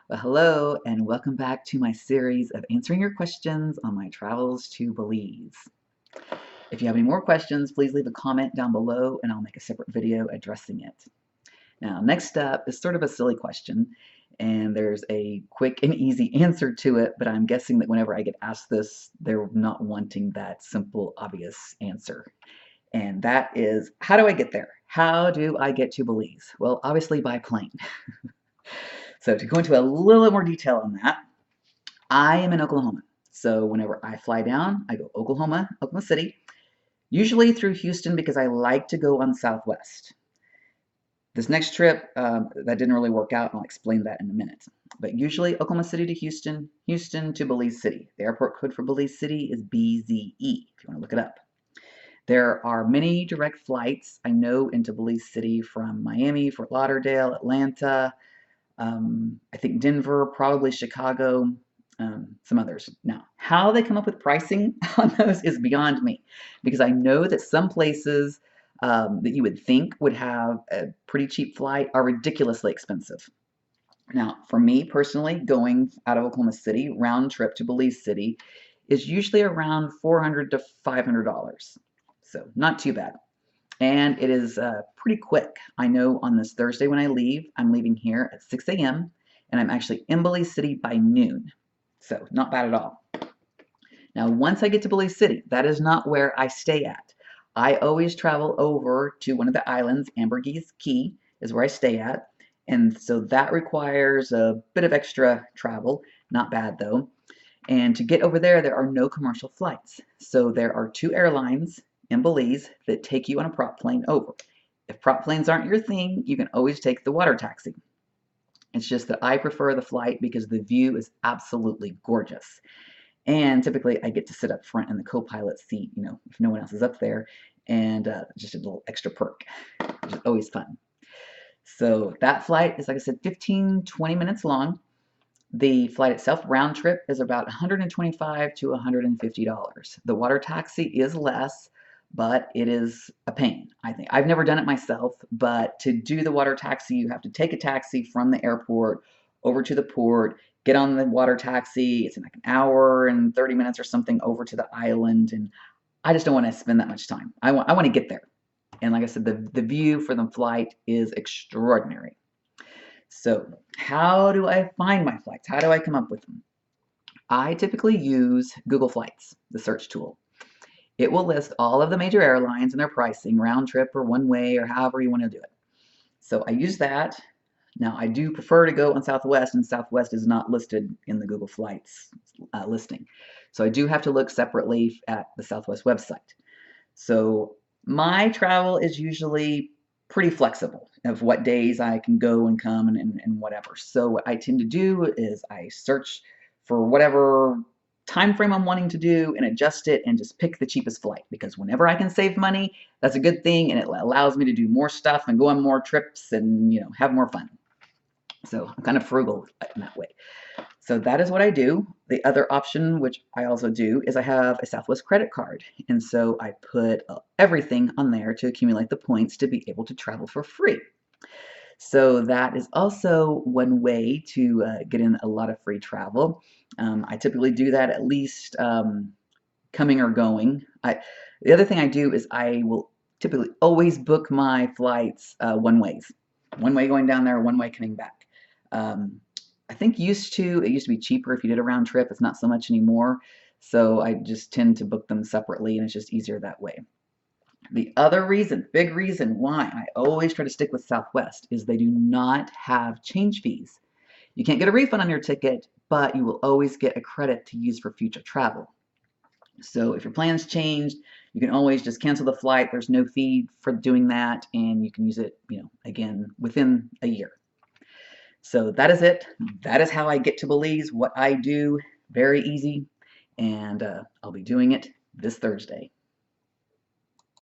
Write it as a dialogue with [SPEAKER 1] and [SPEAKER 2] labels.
[SPEAKER 1] Well, hello, and welcome back to my series of answering your questions on my travels to Belize. If you have any more questions, please leave a comment down below and I'll make a separate video addressing it. Now, next up is sort of a silly question, and there's a quick and easy answer to it, but I'm guessing that whenever I get asked this, they're not wanting that simple, obvious answer. And that is, how do I get there? How do I get to Belize? Well, obviously by plane. So to go into a little more detail on that, I am in Oklahoma. So whenever I fly down, I go Oklahoma City, usually through Houston because I like to go on Southwest. This next trip, that didn't really work out, and I'll explain that in a minute. But usually Oklahoma City to Houston, Houston to Belize City. The airport code for Belize City is BZE, if you want to look it up. There are many direct flights, I know, into Belize City from Miami, Fort Lauderdale, Atlanta, I think Denver, probably Chicago, some others. Now, how they come up with pricing on those is beyond me, because I know that some places that you would think would have a pretty cheap flight are ridiculously expensive. Now, for me personally, going out of Oklahoma City, round trip to Belize City, is usually around $400 to $500. So not too bad. And it is pretty quick. I know on this Thursday when I leave, I'm leaving here at 6 a.m. and I'm actually in Belize City by noon. So not bad at all. Now, once I get to Belize City, that is not where I stay at. I always travel over to one of the islands. Ambergris Key is where I stay at. And so that requires a bit of extra travel. Not bad though. And to get over there, there are no commercial flights. So there are two airlines in Belize that take you on a prop plane over. If prop planes aren't your thing, you can always take the water taxi. It's just that I prefer the flight because the view is absolutely gorgeous. And typically I get to sit up front in the co-pilot seat, if no one else is up there, and just a little extra perk, which is always fun. So that flight is, like I said, 15, 20 minutes long. The flight itself, round trip, is about $125 to $150. The water taxi is less, but it is a pain, I think. I've never done it myself, but to do the water taxi, you have to take a taxi from the airport over to the port, get on the water taxi. It's in like an hour and 30 minutes or something over to the island, and I just don't want to spend that much time. I want to get there. And like I said, the view for the flight is extraordinary. So how do I find my flights? How do I come up with them? I typically use Google Flights, the search tool. It will list all of the major airlines and their pricing, round trip or one way or however you want to do it. So I use that. Now I do prefer to go on Southwest, and Southwest is not listed in the Google Flights listing. So I do have to look separately at the Southwest website. So my travel is usually pretty flexible of what days I can go and come and whatever. So what I tend to do is I search for whatever time frame I'm wanting to do and adjust it and just pick the cheapest flight, because whenever I can save money, that's a good thing, and it allows me to do more stuff and go on more trips and have more fun. So I'm kind of frugal in that way. So that is what I do. The other option, which I also do, is I have a Southwest credit card. And so I put everything on there to accumulate the points to be able to travel for free. So that is also one way to get in a lot of free travel. I typically do that at least coming or going. The other thing I do is I will typically always book my flights one ways. One way going down there, one way coming back. I think it used to be cheaper if you did a round trip. It's not so much anymore. So I just tend to book them separately, and it's just easier that way. The other reason, big reason why I always try to stick with Southwest is they do not have change fees. You can't get a refund on your ticket, but you will always get a credit to use for future travel. So if your plans changed, you can always just cancel the flight. There's no fee for doing that, and you can use it, again, within a year. So that is it. That is how I get to Belize. What I do, very easy, and I'll be doing it this Thursday.